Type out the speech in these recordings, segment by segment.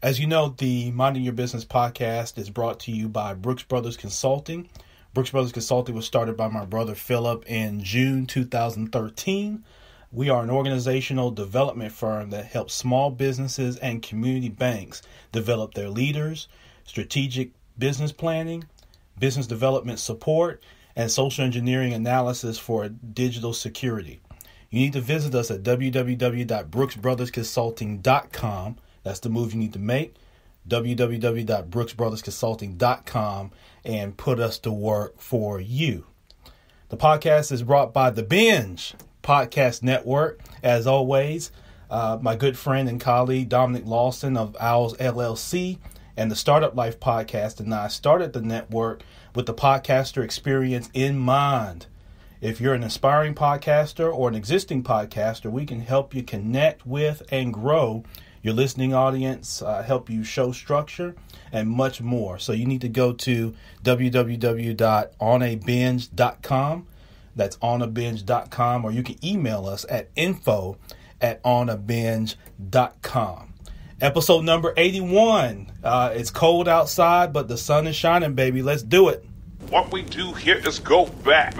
As you know, the Minding Your Business podcast is brought to you by Brooks Brothers Consulting. Brooks Brothers Consulting was started by my brother Philip in June 2013. We are an organizational development firm that helps small businesses and community banks develop their leaders, strategic business planning, business development support, and social engineering analysis for digital security. You need to visit us at www.brooksbrothersconsulting.com. That's the move you need to make. www.brooksbrothersconsulting.com and put us to work for you. The podcast is brought by the Binge Podcast Network. As always, my good friend and colleague Dominic Lawson of Owls LLC and the Startup Life Podcast and I started the network with the podcaster experience in mind. If you're an aspiring podcaster or an existing podcaster, we can help you connect with and grow your listening audience, help you show structure, and much more. So you need to go to www.onabinge.com. That's onabinge.com, or you can email us at info@onabinge.com. Episode number 81. It's cold outside, but the sun is shining, baby. Let's do it. What we do here is go back.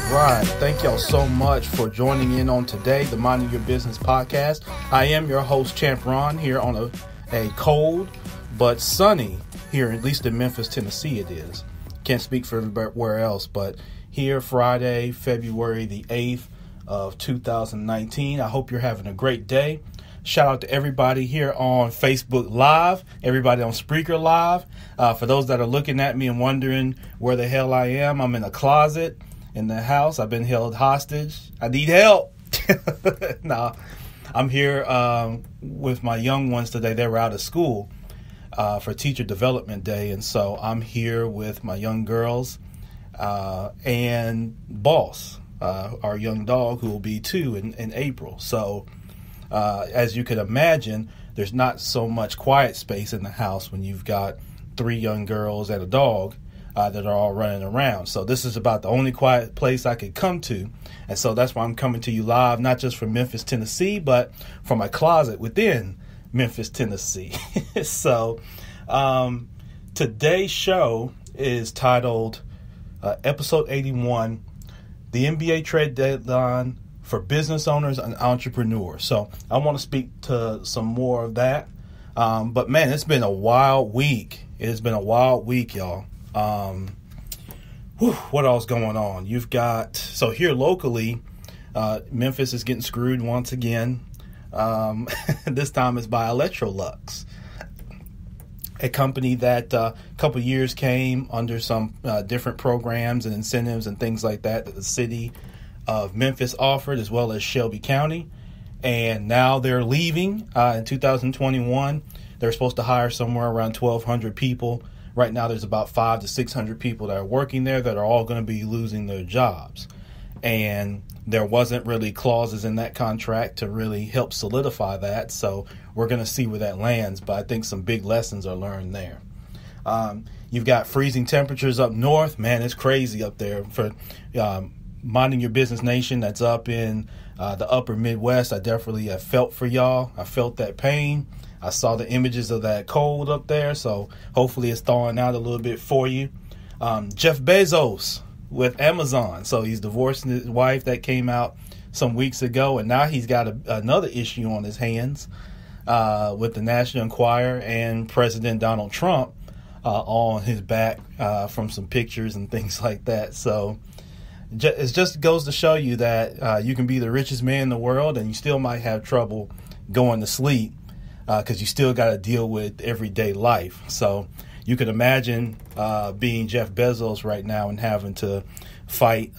All right. Thank y'all so much for joining in on today, the Minding Your Business podcast. I am your host, Champ Ron, here on a cold but sunny here, at least in Memphis, Tennessee it is. Can't speak for everywhere else, but here Friday, February the 8th of 2019. I hope you're having a great day. Shout out to everybody here on Facebook Live, everybody on Spreaker Live. For those that are looking at me and wondering where the hell I am, I'm in a closet in the house. I've been held hostage. I need help. Nah, I'm here with my young ones today. They were out of school for Teacher Development Day, and so I'm here with my young girls and Boss, our young dog, who will be 2 in April. So as you could imagine, there's not so much quiet space in the house when you've got 3 young girls and a dog that are all running around. So this is about the only quiet place I could come to. And so that's why I'm coming to you live, not just from Memphis, Tennessee, but from my closet within Memphis, Tennessee. So today's show is titled Episode 81, the NBA Trade Deadline for Business Owners and Entrepreneurs. So I want to speak to some more of that. But man, it's been a wild week. It has been a wild week, y'all. What all's going on? You've got, so here locally, Memphis is getting screwed once again. This time it's by Electrolux, a company that a couple years came under some different programs and incentives and things like that the city of Memphis offered, as well as Shelby County. And now they're leaving in 2021. They're supposed to hire somewhere around 1,200 people. Right now, there's about 500 to 600 people that are working there that are all going to be losing their jobs. And there wasn't really clauses in that contract to really help solidify that. So we're going to see where that lands. But I think some big lessons are learned there. You've got freezing temperatures up north. Man, it's crazy up there. For Minding Your Business Nation that's up in the upper Midwest, I definitely have felt for y'all. I felt that pain. I saw the images of that cold up there, so hopefully it's thawing out a little bit for you. Jeff Bezos with Amazon. So he's divorcing his wife. That came out some weeks ago, and now he's got another issue on his hands with the National Enquirer and President Donald Trump on his back from some pictures and things like that. So it just goes to show you that you can be the richest man in the world and you still might have trouble going to sleep because you still got to deal with everyday life. So you could imagine being Jeff Bezos right now and having to fight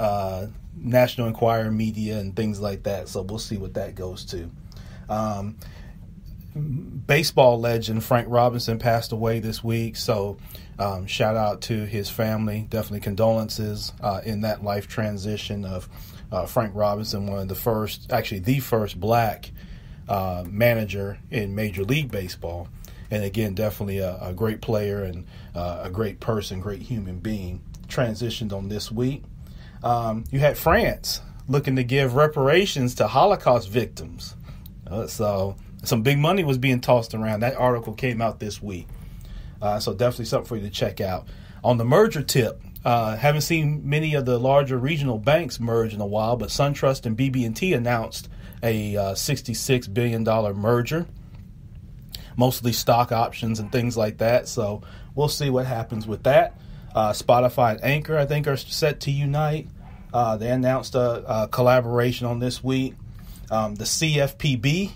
National Enquirer media and things like that. So we'll see what that goes to. baseball legend Frank Robinson passed away this week, so shout out to his family. Definitely condolences in that life transition of Frank Robinson, one of the first, actually the first black manager in Major League Baseball. And again, definitely a great player and a great person, great human being. Transitioned on this week. You had France looking to give reparations to Holocaust victims. So some big money was being tossed around. That article came out this week. So definitely something for you to check out. On the merger tip, haven't seen many of the larger regional banks merge in a while, but SunTrust and BB&T announced a $66 billion merger. Mostly stock options and things like that. So we'll see what happens with that. Spotify and Anchor, I think, are set to unite. They announced a collaboration on this week. The CFPB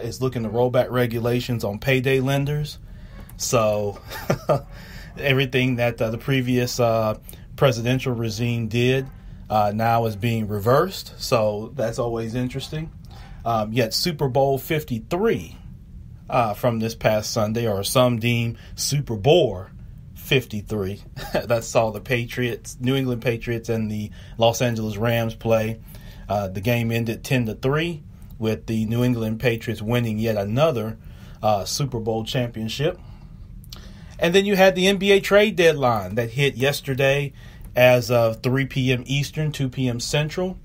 is looking to roll back regulations on payday lenders. So everything that the previous presidential regime did now is being reversed. So that's always interesting. Yet Super Bowl 53 from this past Sunday, or some deem Super Bowl 53. That saw the Patriots, New England Patriots, and the Los Angeles Rams play. The game ended 10-3, with the New England Patriots winning yet another Super Bowl championship. And then you had the NBA trade deadline that hit yesterday as of 3 p.m. Eastern, 2 p.m. Central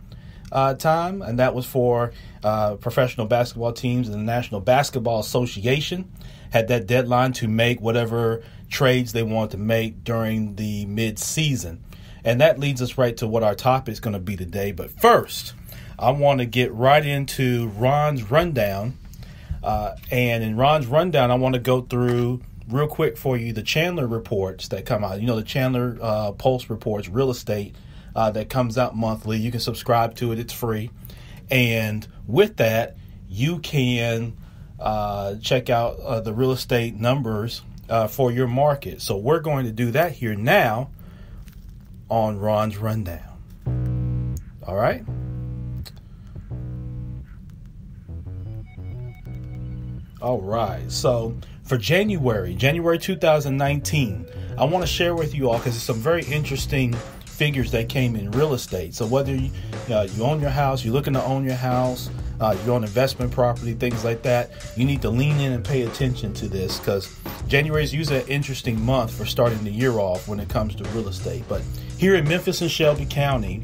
time, and that was for professional basketball teams. And the National Basketball Association had that deadline to make whatever trades they want to make during the mid-season. And that leads us right to what our topic is going to be today. But first, I want to get right into Ron's Rundown. And in Ron's Rundown, I want to go through real quick for you the Chandler reports that come out. You know, the Chandler Pulse Reports Real Estate that comes out monthly. You can subscribe to it. It's free. And with that, you can check out the real estate numbers for your market. So we're going to do that here now on Ron's Rundown. All right. All right. So for January 2019, I want to share with you all, because it's some very interesting figures that came in real estate. So whether you own your house, you're looking to own your house, you own investment property, things like that, you need to lean in and pay attention to this, because January is usually an interesting month for starting the year off when it comes to real estate. But here in Memphis and Shelby County,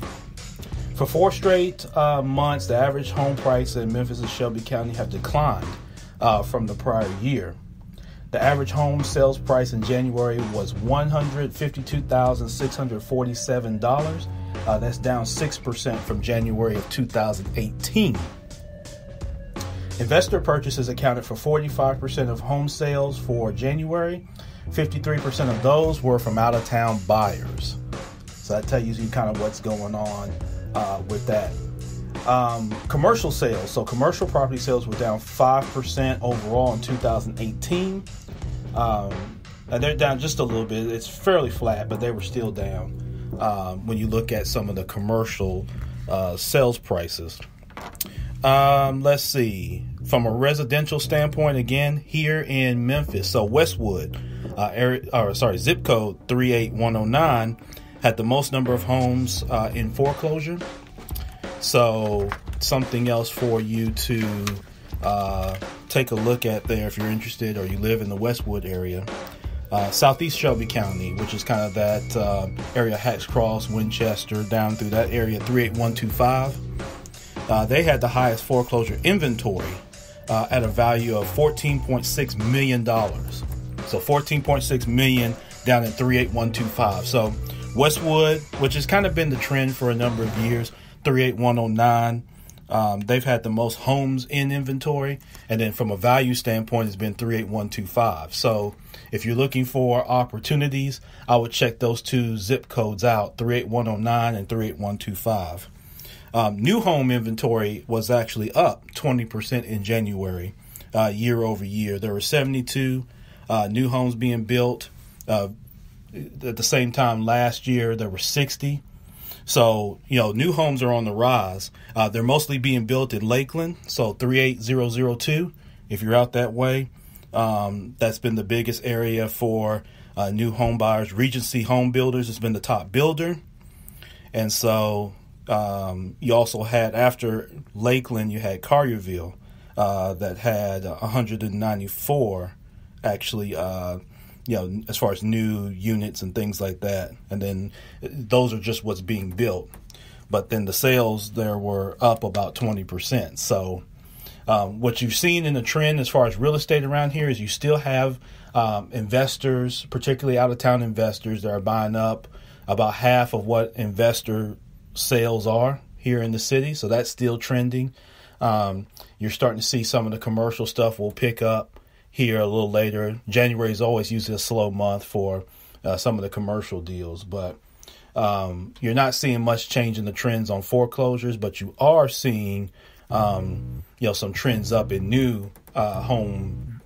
for 4 straight months, the average home price in Memphis and Shelby County have declined from the prior year. The average home sales price in January was $152,647. That's down 6% from January of 2018. Investor purchases accounted for 45% of home sales for January. 53% of those were from out-of-town buyers. So that tells you kind of what's going on with that. Commercial sales. So commercial property sales were down 5% overall in 2018. And they're down just a little bit. It's fairly flat, but they were still down when you look at some of the commercial sales prices. Let's see. From a residential standpoint, again, here in Memphis, so Westwood, zip code 38109 had the most number of homes in foreclosure. So something else for you to take a look at there if you're interested or you live in the Westwood area. Southeast Shelby County, which is kind of that area, Hacks Cross, Winchester, down through that area, 38125. They had the highest foreclosure inventory at a value of $14.6 million. So $14.6 million down at 38125. So Westwood, which has kind of been the trend for a number of years, 38109. They've had the most homes in inventory. And then from a value standpoint, it's been 38125. So if you're looking for opportunities, I would check those two zip codes out, 38109 and 38125. New home inventory was actually up 20% in January, year over year. There were 72 new homes being built. At the same time last year, there were 60. So, new homes are on the rise. They're mostly being built in Lakeland, so 38002, If you're out that way, that's been the biggest area for new home buyers. Regency Home Builders has been the top builder. And so you also had, after Lakeland, you had Collierville that had 194 actually, as far as new units and things like that. And then those are just what's being built. But then the sales there were up about 20%. So what you've seen in the trend as far as real estate around here is you still have investors, particularly out-of-town investors, that are buying up about half of what investor sales are here in the city. So that's still trending. You're starting to see some of the commercial stuff will pick up here a little later. January is always usually a slow month for some of the commercial deals, but you're not seeing much change in the trends on foreclosures, but you are seeing some trends up in new home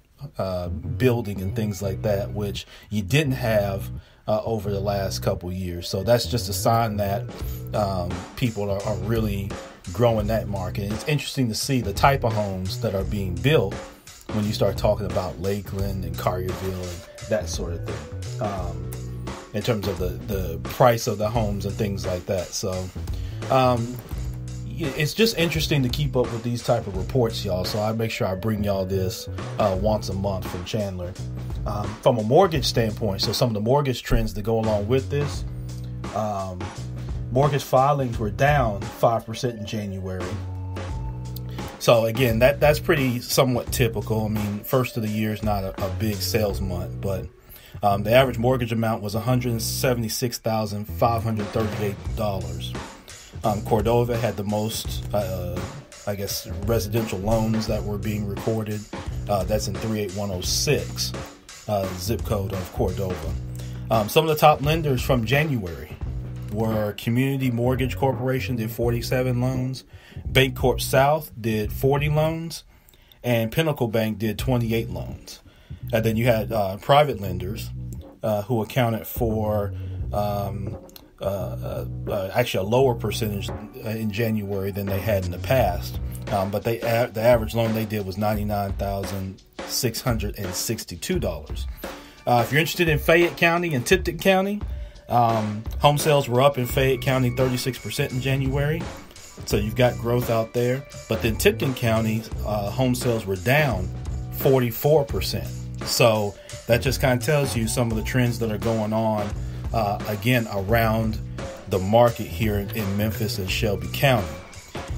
building and things like that, which you didn't have over the last couple years. So that's just a sign that people are really growing that market. And it's interesting to see the type of homes that are being built when you start talking about Lakeland and Collierville and that sort of thing, in terms of the price of the homes and things like that. So it's just interesting to keep up with these type of reports, y'all. So I make sure I bring y'all this once a month from Chandler. From a mortgage standpoint, so some of the mortgage trends that go along with this, mortgage filings were down 5% in January. So again, that's pretty somewhat typical. I mean, first of the year is not a big sales month, but the average mortgage amount was $176,538. Cordova had the most, residential loans that were being recorded. That's in 38106, zip code of Cordova. Some of the top lenders from January were Community Mortgage Corporation, did 47 loans. Bancorp South did 40 loans. And Pinnacle Bank did 28 loans. And then you had private lenders who accounted for actually a lower percentage in January than they had in the past. But the average loan they did was $99,662. If you're interested in Fayette County and Tipton County, home sales were up in Fayette County 36% in January. So you've got growth out there. But then Tipton County, home sales were down 44%. So that just kind of tells you some of the trends that are going on, again, around the market here in Memphis and Shelby County.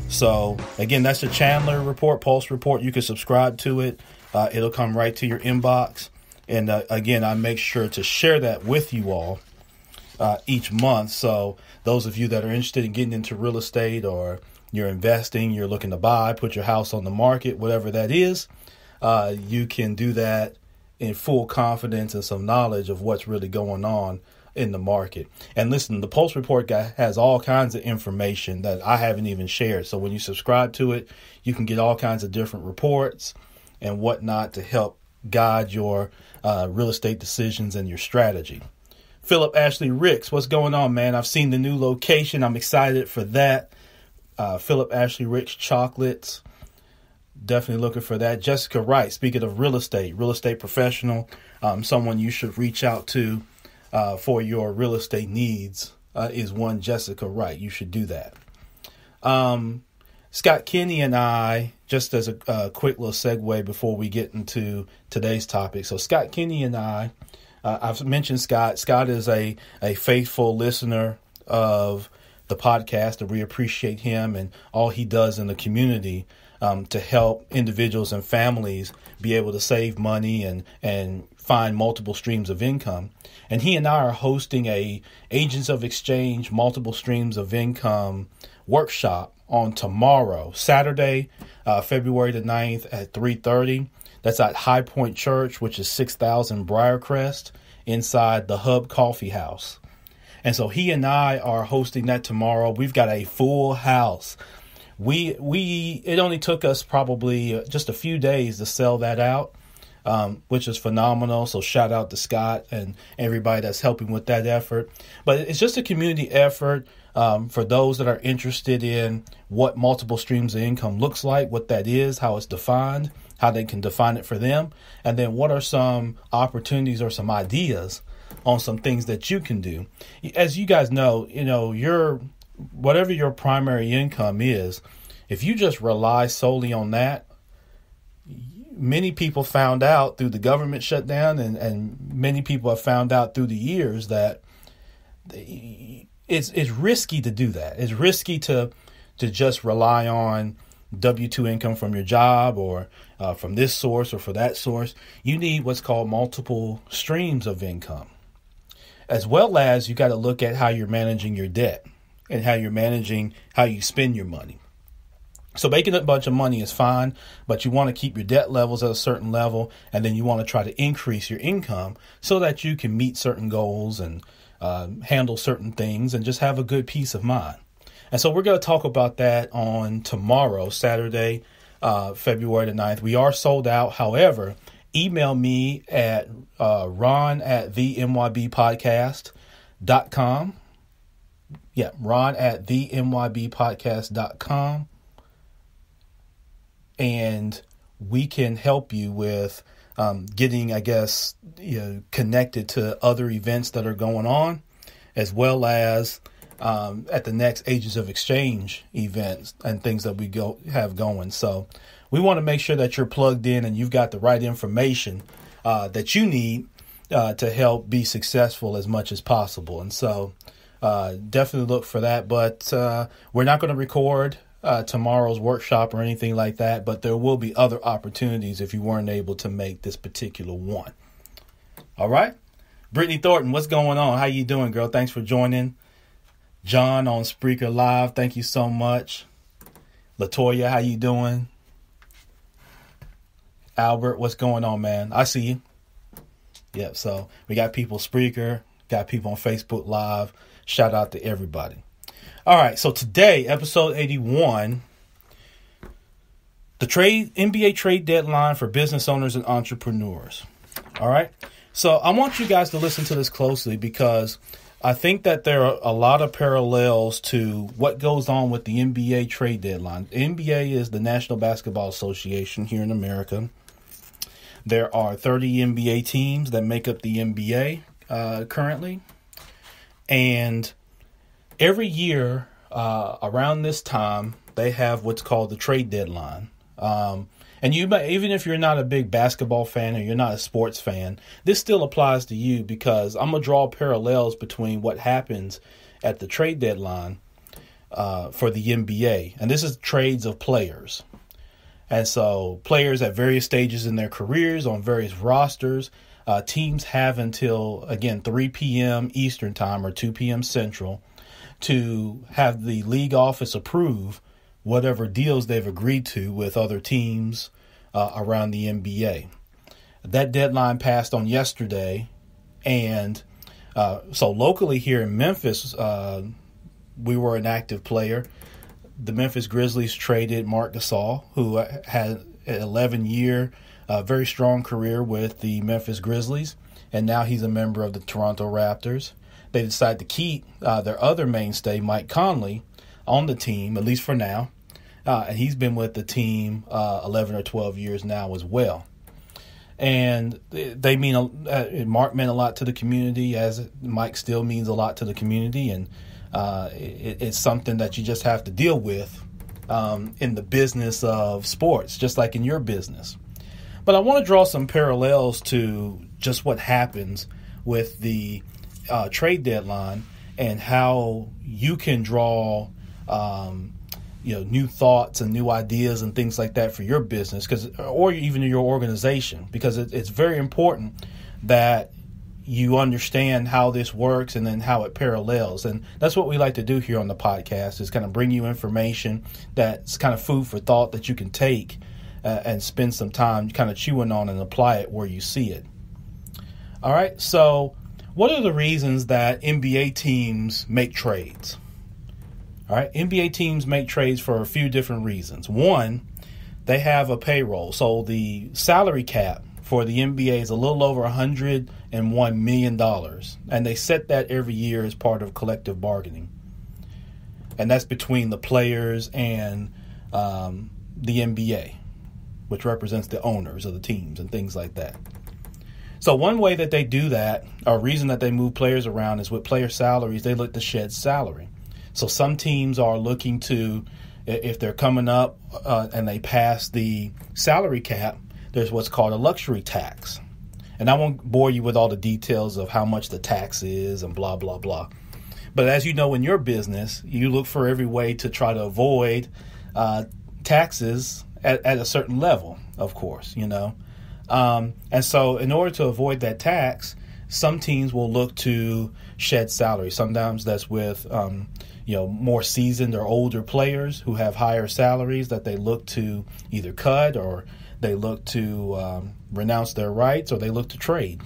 So again, that's the Chandler report, Pulse report. You can subscribe to it. It'll come right to your inbox. And again, I make sure to share that with you all each month. So those of you that are interested in getting into real estate, or you're investing, you're looking to buy, put your house on the market, whatever that is, you can do that in full confidence and some knowledge of what's really going on in the market. And listen, the Pulse Report guy has all kinds of information that I haven't even shared. So when you subscribe to it, you can get all kinds of different reports and whatnot to help guide your real estate decisions and your strategy. Philip Ashley Ricks, what's going on, man? I've seen the new location. I'm excited for that. Philip Ashley Ricks Chocolates. Definitely looking for that. Jessica Wright, speaking of real estate professional, someone you should reach out to for your real estate needs is one Jessica Wright. You should do that. Scott Kinney and I, just as a quick little segue before we get into today's topic. So Scott Kinney and I, I've mentioned Scott. Scott is a faithful listener of the podcast, and we appreciate him and all he does in the community to help individuals and families be able to save money and find multiple streams of income. And he and I are hosting a Agents of Exchange Multiple Streams of Income workshop on tomorrow, Saturday, February the 9th at 3:30. That's at High Point Church, which is 6000 Briarcrest, inside the Hub Coffee House. And so he and I are hosting that tomorrow. We've got a full house. It only took us probably just a few days to sell that out, which is phenomenal. So shout out to Scott and everybody that's helping with that effort. But it's just a community effort for those that are interested in what multiple streams of income looks like, what that is, how it's defined, how they can define it for them, and then what are some opportunities or some ideas on some things that you can do. As you guys know, whatever your primary income is, if you just rely solely on that, many people found out through the government shutdown, and many people have found out through the years that it's risky to do that. It's risky to just rely on W-2 income from your job or from this source or for that source. You need what's called multiple streams of income, as well as you got to look at how you're managing your debt and how you're managing how you spend your money. So making a bunch of money is fine, but you want to keep your debt levels at a certain level, and then you want to try to increase your income so that you can meet certain goals and handle certain things and just have a good peace of mind. And so we're going to talk about that on tomorrow, Saturday, February the 9th. We are sold out. However, email me at ron@themybpodcast.com. Yeah, ron@themybpodcast.com. And we can help you with getting, connected to other events that are going on, as well as at the next Ages of Exchange events and things that we have going. So we want to make sure that you're plugged in and you've got the right information that you need to help be successful as much as possible. And so definitely look for that. But we're not going to record tomorrow's workshop or anything like that, but there will be other opportunities if you weren't able to make this particular one. All right. Brittany Thornton, what's going on? How you doing, girl? Thanks for joining. John on Spreaker Live, thank you so much. Latoya, how you doing? Albert, what's going on, man? I see you. Yep, so we got people Spreaker, got people on Facebook Live. Shout out to everybody. All right, so today, episode 81, the NBA trade deadline for business owners and entrepreneurs. All right, so I want you guys to listen to this closely because I think that there are a lot of parallels to what goes on with the NBA trade deadline. The NBA is the National Basketball Association here in America. There are 30 NBA teams that make up the NBA currently. And every year around this time, they have what's called the trade deadline. And you may, even if you're not a big basketball fan or you're not a sports fan, this still applies to you because I'm going to draw parallels between what happens at the trade deadline for the NBA. And this is trades of players. And so players at various stages in their careers on various rosters, teams have until, again, 3 p.m. Eastern time or 2 p.m. Central to have the league office approve whatever deals they've agreed to with other teams around the NBA. That deadline passed on yesterday. And so locally here in Memphis, we were an active player. The Memphis Grizzlies traded Marc Gasol, who had an 11-year, very strong career with the Memphis Grizzlies. And now he's a member of the Toronto Raptors. They decided to keep their other mainstay, Mike Conley, on the team, at least for now. And he's been with the team 11 or 12 years now as well. And they mean Mark meant a lot to the community, as Mike still means a lot to the community. And it's something that you just have to deal with in the business of sports, just like in your business. But I want to draw some parallels to just what happens with the trade deadline and how you can draw new thoughts and new ideas and things like that for your business, or even your organization, because it's very important that you understand how this works and then how it parallels. And that's what we like to do here on the podcast, is kind of bring you information that's kind of food for thought that you can take and spend some time kind of chewing on and apply it where you see it. All right. So what are the reasons that NBA teams make trades? All right. NBA teams make trades for a few different reasons. One, they have a payroll. So the salary cap for the NBA is a little over $101 million. And they set that every year as part of collective bargaining. And that's between the players and the NBA. which represents the owners of the teams and things like that. So one way that they do that, or reason that they move players around, is with player salaries. They look to shed salary. So some teams are looking to, if they're coming up and they pass the salary cap, there's what's called a luxury tax. And I won't bore you with all the details of how much the tax is and blah, blah, blah. But as you know, in your business, you look for every way to try to avoid taxes at a certain level, of course, you know. And so in order to avoid that tax, some teams will look to shed salary. Sometimes that's with, more seasoned or older players who have higher salaries that they look to either cut, or they look to renounce their rights, or they look to trade.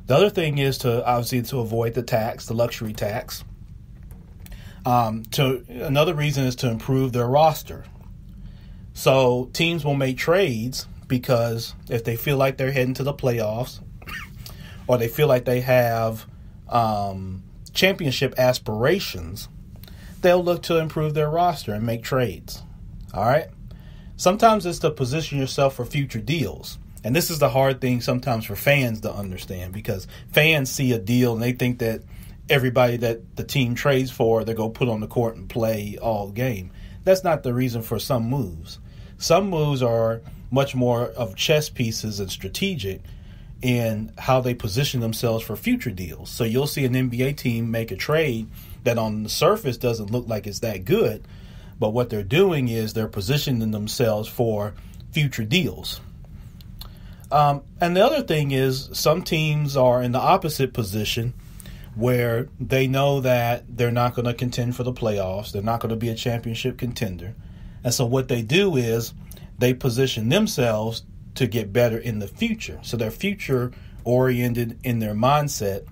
The other thing is to avoid the tax, the luxury tax. Another reason is to improve their roster. So teams will make trades because if they feel like they're heading to the playoffs, or they feel like they have championship aspirations, they'll look to improve their roster and make trades. All right. Sometimes it's to position yourself for future deals. And this is the hard thing sometimes for fans to understand, because fans see a deal and they think that everybody that the team trades for, they're going to put on the court and play all game. That's not the reason for some moves. Some moves are much more of chess pieces and strategic in how they position themselves for future deals. So you'll see an NBA team make a trade that on the surface doesn't look like it's that good, but what they're doing is they're positioning themselves for future deals. And the other thing is some teams are in the opposite position where they know that they're not going to contend for the playoffs. They're not going to be a championship contender. And so what they do is they position themselves to get better in the future. So they're future oriented in their mindset.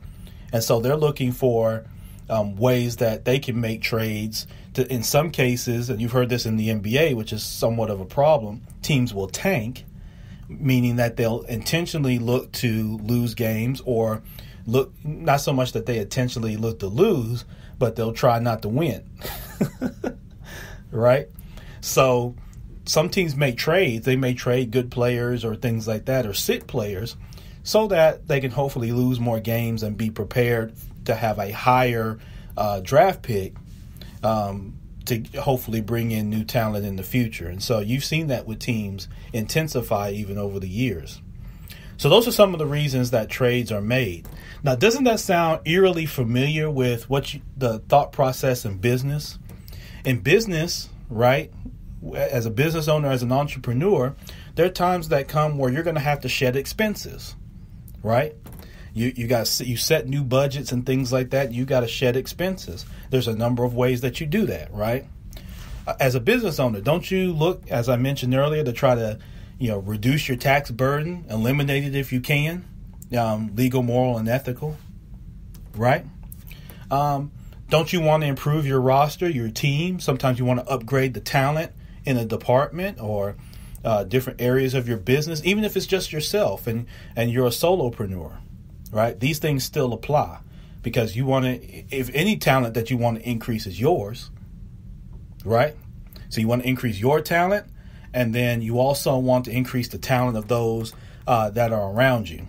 And so they're looking for ways that they can make trades to, in some cases, and you've heard this in the NBA, which is somewhat of a problem, teams will tank, meaning that they'll intentionally look to lose games, or look, not so much that they intentionally look to lose, but they'll try not to win. Right? So some teams make trades. They may trade good players or things like that, or sit players, so that they can hopefully lose more games and be prepared to have a higher draft pick to hopefully bring in new talent in the future. And so you've seen that with teams intensify even over the years. So those are some of the reasons that trades are made. Now, doesn't that sound eerily familiar with the thought process in business? In business, right, as a business owner, as an entrepreneur, there are times that come where you're going to have to shed expenses, right? You set new budgets and things like that. You got to shed expenses. There's a number of ways that you do that, right? As a business owner, don't you look, as I mentioned earlier, to try to reduce your tax burden, eliminate it if you can, legal, moral, and ethical, right? Don't you want to improve your roster, your team? Sometimes you want to upgrade the talent in a department or different areas of your business, even if it's just yourself and you're a solopreneur, right? These things still apply, because you want to, if any talent that you want to increase is yours, right? So you want to increase your talent, and then you also want to increase the talent of those that are around you.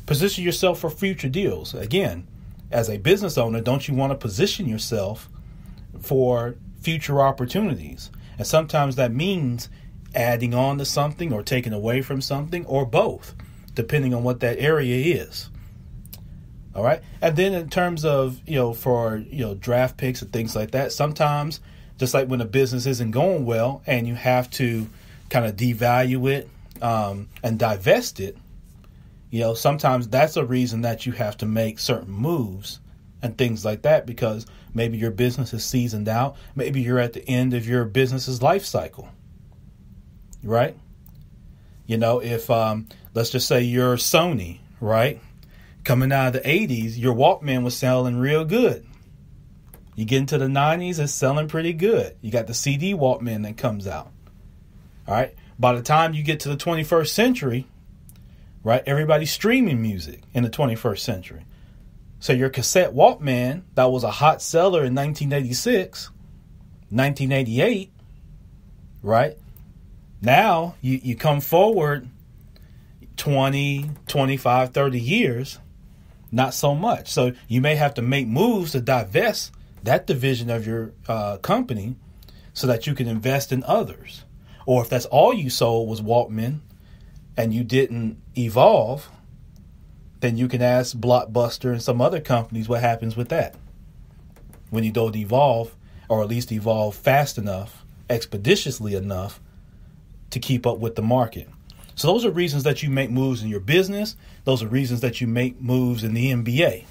Position yourself for future deals. Again, as a business owner, don't you want to position yourself for future opportunities? And sometimes that means adding on to something or taking away from something, or both, depending on what that area is. All right. And then in terms of, for draft picks and things like that, sometimes, just like when a business isn't going well and you have to kind of devalue it and divest it, sometimes that's a reason that you have to make certain moves and things like that, because maybe your business is seasoned out. Maybe you're at the end of your business's life cycle, right? If let's just say you're Sony, right? Coming out of the 80s, your Walkman was selling real good. You get into the 90s, it's selling pretty good. You got the CD Walkman that comes out. All right. By the time you get to the 21st century, right, everybody's streaming music in the 21st century. So your cassette Walkman that was a hot seller in 1986, 1988, right? Now you come forward 20, 25, 30 years, not so much. So you may have to make moves to divest that division of your company so that you can invest in others. Or if that's all you sold was Walkman and you didn't evolve, then you can ask Blockbuster and some other companies what happens with that when you don't evolve, or at least evolve fast enough, expeditiously enough to keep up with the market. So those are reasons that you make moves in your business. Those are reasons that you make moves in the NBA.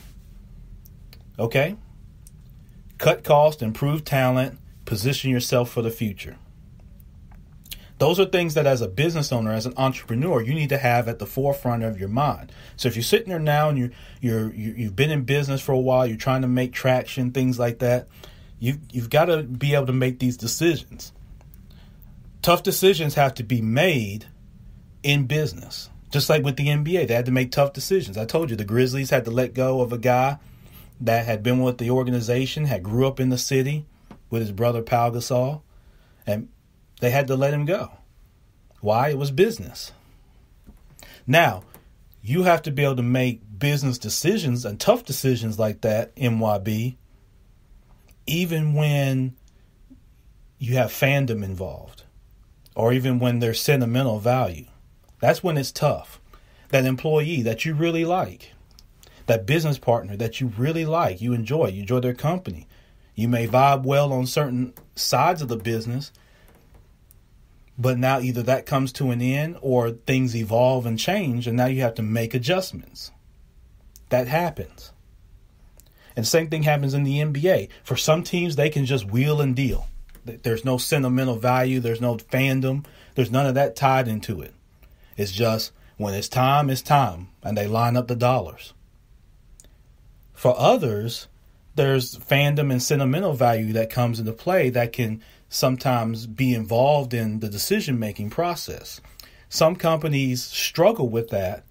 Okay? Cut cost, improve talent, position yourself for the future. Those are things that as a business owner, as an entrepreneur, you need to have at the forefront of your mind. So if you're sitting there now and you've been in business for a while, you're trying to make traction, things like that, you've got to be able to make these decisions. Tough decisions have to be made in business. Just like with the NBA, they had to make tough decisions. I told you the Grizzlies had to let go of a guy that had been with the organization, had grew up in the city with his brother Pau Gasol, and they had to let him go. Why? It was business. Now, you have to be able to make business decisions and tough decisions like that, MYB, even when you have fandom involved, or even when there's sentimental value. That's when it's tough. That employee that you really like, that business partner that you really like, you enjoy their company. You may vibe well on certain sides of the business, but now either that comes to an end or things evolve and change, and now you have to make adjustments. That happens. And the same thing happens in the NBA. For some teams, they can just wheel and deal. There's no sentimental value. There's no fandom. There's none of that tied into it. It's just when it's time, and they line up the dollars. For others, there's fandom and sentimental value that comes into play that can sometimes be involved in the decision-making process. Some companies struggle with that,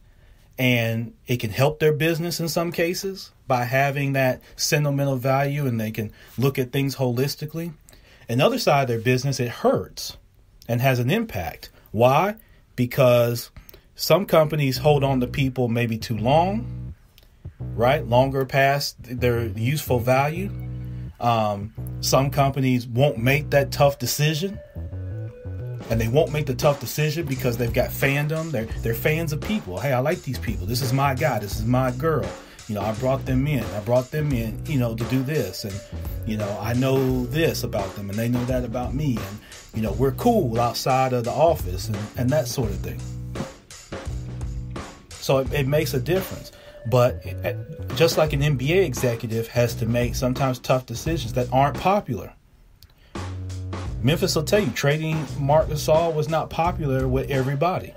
and it can help their business in some cases by having that sentimental value, and they can look at things holistically. In other side of their business, it hurts and has an impact. Why? Because some companies hold on to people maybe too long, right? Longer past their useful value. Some companies won't make that tough decision, and they won't make the tough decision because they've got fandom. They're fans of people. Hey, I like these people. This is my guy. This is my girl. I brought them in. To do this. And, I know this about them and they know that about me. And, we're cool outside of the office and that sort of thing. So it makes a difference. But just like an NBA executive has to make sometimes tough decisions that aren't popular. Memphis will tell you trading Marc Gasol was not popular with everybody.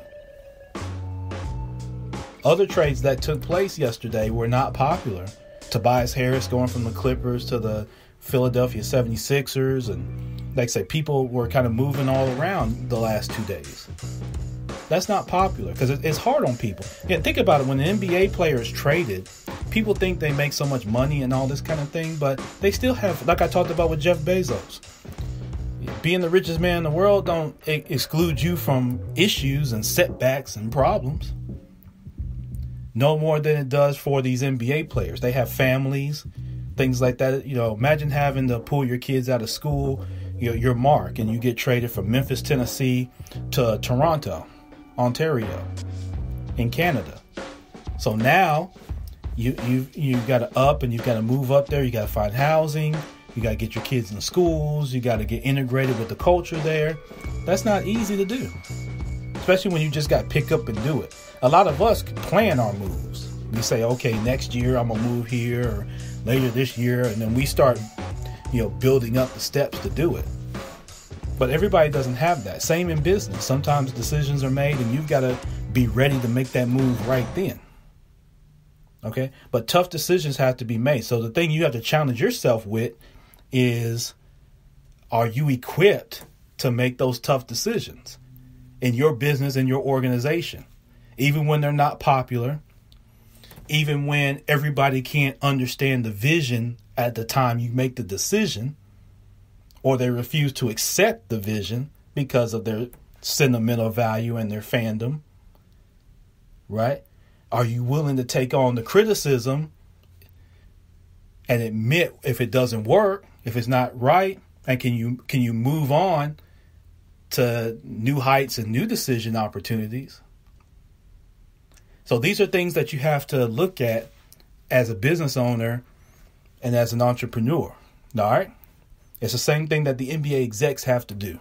Other trades that took place yesterday were not popular. Tobias Harris going from the Clippers to the Philadelphia 76ers. And like I say, people were kind of moving all around the last 2 days. That's not popular because it's hard on people. Yeah, think about it. When an NBA player is traded, people think they make so much money and all this kind of thing, but they still have, like I talked about with Jeff Bezos, being the richest man in the world don't exclude you from issues and setbacks and problems. No more than it does for these NBA players. They have families, things like that. Imagine having to pull your kids out of school, you're Mark, and you get traded from Memphis, Tennessee to Toronto, Ontario, in Canada. So now you've got to up and you've got to move up there. You got to find housing. You got to get your kids in schools. You got to get integrated with the culture there. That's not easy to do, especially when you just got to pick up and do it. A lot of us plan our moves. We say, okay, next year I'm going to move here, or later this year. And then we start, building up the steps to do it. But everybody doesn't have that. Same in business. Sometimes decisions are made and you've got to be ready to make that move right then. Okay. But tough decisions have to be made. So the thing you have to challenge yourself with is, are you equipped to make those tough decisions in your business, in your organization? Even when they're not popular, even when everybody can't understand the vision at the time you make the decision, or they refuse to accept the vision because of their sentimental value in their fandom, right? Are you willing to take on the criticism and admit if it doesn't work, if it's not right, and can you move on to new heights and new decision opportunities? So these are things that you have to look at as a business owner and as an entrepreneur. All right. It's the same thing that the NBA execs have to do.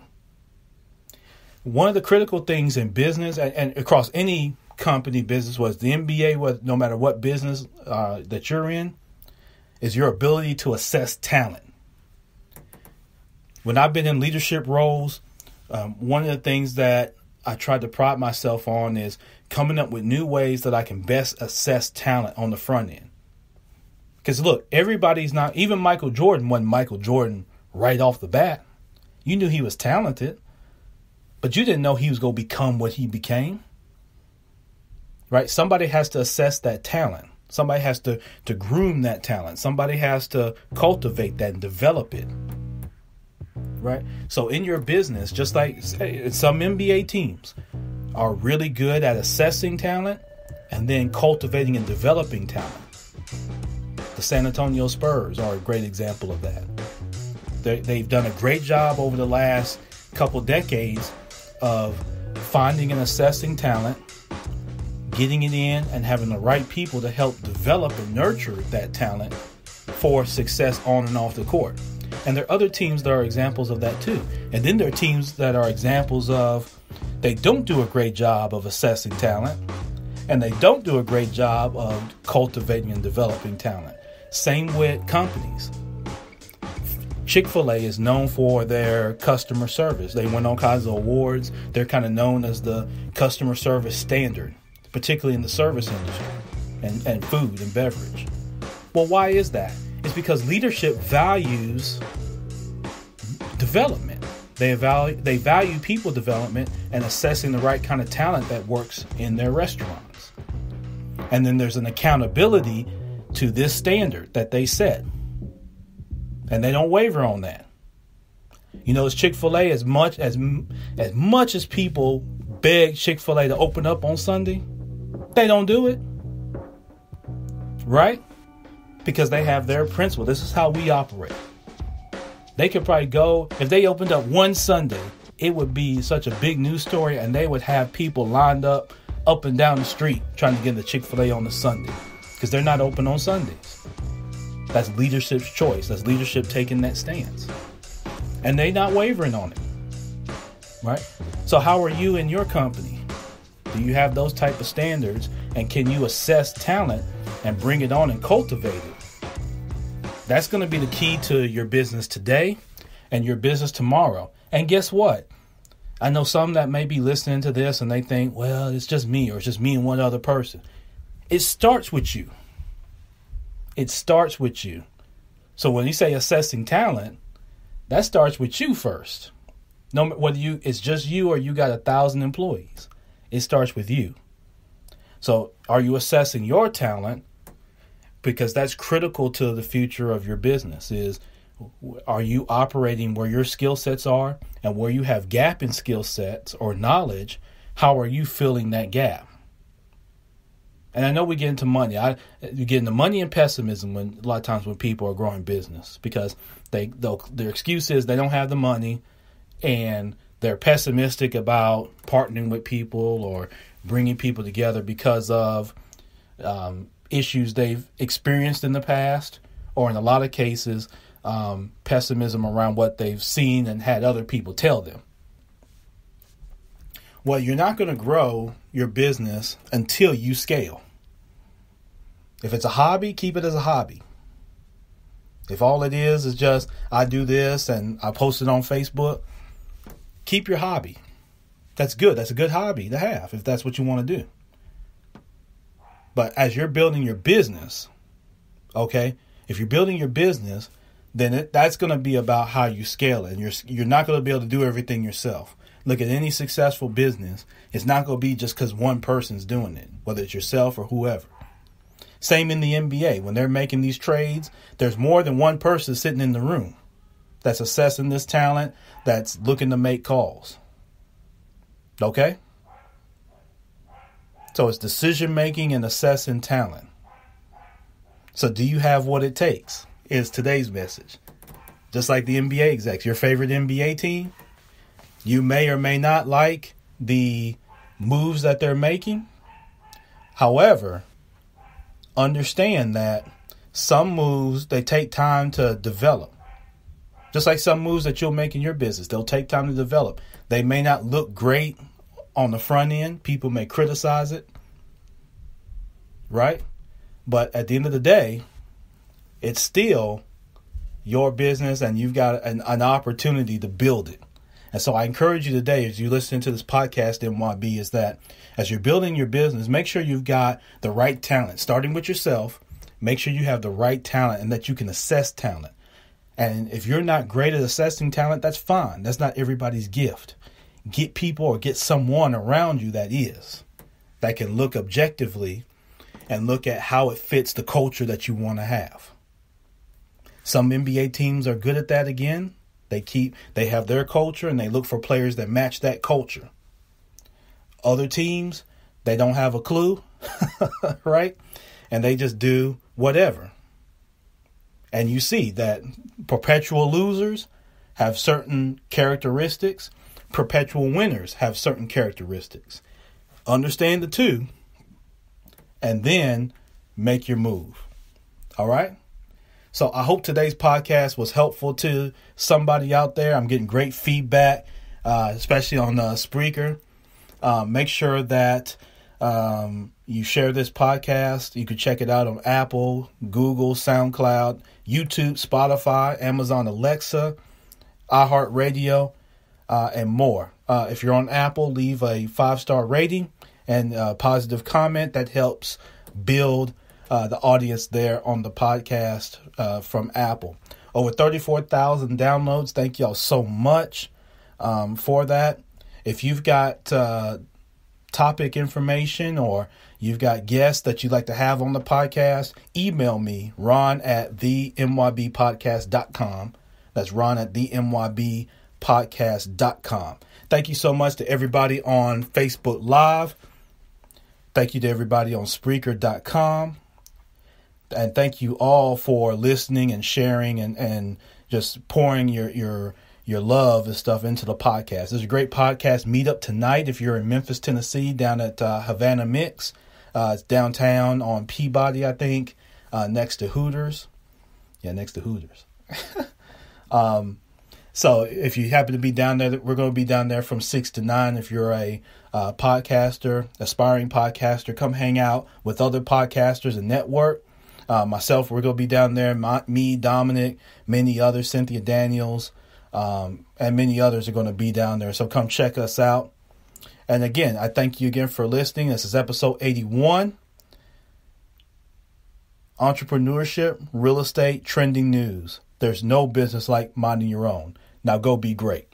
One of the critical things in business and across any company business, was the NBA, no matter what business that you're in, is your ability to assess talent. When I've been in leadership roles, one of the things that I tried to pride myself on is coming up with new ways that I can best assess talent on the front end. Because look, everybody's not, even Michael Jordan wasn't Michael Jordan right off the bat. You knew he was talented, but you didn't know he was going to become what he became. Right? Somebody has to assess that talent. Somebody has to groom that talent. Somebody has to cultivate that and develop it. Right? So in your business, just like some NBA teams are really good at assessing talent and then cultivating and developing talent. The San Antonio Spurs are a great example of that. They've done a great job over the last couple decades of finding and assessing talent, getting it in, and having the right people to help develop and nurture that talent for success on and off the court. And there are other teams that are examples of that too. And then there are teams that are examples of they don't do a great job of assessing talent, and they don't do a great job of cultivating and developing talent. Same with companies. Chick-fil-A is known for their customer service. They win all kinds of awards. They're kind of known as the customer service standard, particularly in the service industry and food and beverage. Well, why is that? It's because leadership values development. They value people development and assessing the right kind of talent that works in their restaurants. And then there's an accountability to this standard that they set. And they don't waver on that. You know, it's Chick-fil-A, as much as people beg Chick-fil-A to open up on Sunday, they don't do it. Right? Because they have their principle. This is how we operate. They could probably go, if they opened up one Sunday, it would be such a big news story, and they would have people lined up and down the street trying to get into Chick-fil-A on a Sunday because they're not open on Sundays. That's leadership's choice. That's leadership taking that stance. And they not wavering on it. Right? So how are you in your company? Do you have those type of standards? And can you assess talent and bring it on and cultivate it? That's going to be the key to your business today and your business tomorrow. And guess what? I know some that may be listening to this and they think, well, it's just me, or it's just me and one other person. It starts with you. It starts with you. So when you say assessing talent, that starts with you first. No matter whether it's just you or you got 1,000 employees, it starts with you. So are you assessing your talent? Because that's critical to the future of your business. Are you operating where your skill sets are, and where you have gap in skill sets or knowledge? How are you filling that gap? And I know we get into money. You get into money and pessimism a lot of times when people are growing business, because their excuse is they don't have the money, and they're pessimistic about partnering with people or bringing people together because of issues they've experienced in the past, or in a lot of cases, pessimism around what they've seen and had other people tell them. Well, you're not going to grow your business until you scale. If it's a hobby, keep it as a hobby. If all it is just, I do this and I post it on Facebook, keep your hobby. That's good. That's a good hobby to have if that's what you want to do. But as you're building your business, okay, if you're building your business, then that's going to be about how you scale it. And you're not going to be able to do everything yourself. Look at any successful business. It's not going to be just because one person's doing it, whether it's yourself or whoever. Same in the NBA. When they're making these trades, there's more than one person sitting in the room that's assessing this talent, that's looking to make calls. Okay? So it's decision making and assessing talent. So do you have what it takes? Is today's message. Just like the NBA execs, your favorite NBA team, you may or may not like the moves that they're making. However, understand that some moves, they take time to develop. Just like some moves that you'll make in your business, they'll take time to develop. They may not look great on the front end. People may criticize it, right? But at the end of the day, it's still your business and you've got an opportunity to build it. And so I encourage you today, as you listen to this podcast, MYB, is that as you're building your business, make sure you've got the right talent, starting with yourself. Make sure you have the right talent and that you can assess talent. And if you're not great at assessing talent, that's fine. That's not everybody's gift. Get people or get someone around you that is, that can look objectively and look at how it fits the culture that you want to have. Some NBA teams are good at that again. They have their culture and they look for players that match that culture. Other teams, they don't have a clue, right? And they just do whatever. And you see that perpetual losers have certain characteristics. Perpetual winners have certain characteristics. Understand the two and then make your move. All right? So I hope today's podcast was helpful to somebody out there. I'm getting great feedback, especially on Spreaker. Make sure that you share this podcast. You can check it out on Apple, Google, SoundCloud, YouTube, Spotify, Amazon Alexa, iHeartRadio, and more. If you're on Apple, leave a 5-star rating and a positive comment. That helps build the audience there on the podcast from Apple. Over 34,000 downloads. Thank y'all so much for that. If you've got topic information or you've got guests that you'd like to have on the podcast, email me, ron@themybpodcast.com. That's ron@themybpodcast.com. Thank you so much to everybody on Facebook Live. Thank you to everybody on Spreaker.com. And thank you all for listening and sharing and just pouring your love and stuff into the podcast. There's a great podcast meetup tonight if you're in Memphis, Tennessee, down at Havana Mix. It's downtown on Peabody, I think, next to Hooters. Yeah, next to Hooters. So if you happen to be down there, we're going to be down there from 6 to 9. If you're a podcaster, aspiring podcaster, come hang out with other podcasters and network. Myself, we're going to be down there. Me, Dominic, many others, Cynthia Daniels, and many others are going to be down there. So come check us out. And again, I thank you again for listening. This is episode 81. Entrepreneurship, real estate, trending news. There's no business like minding your own. Now go be great.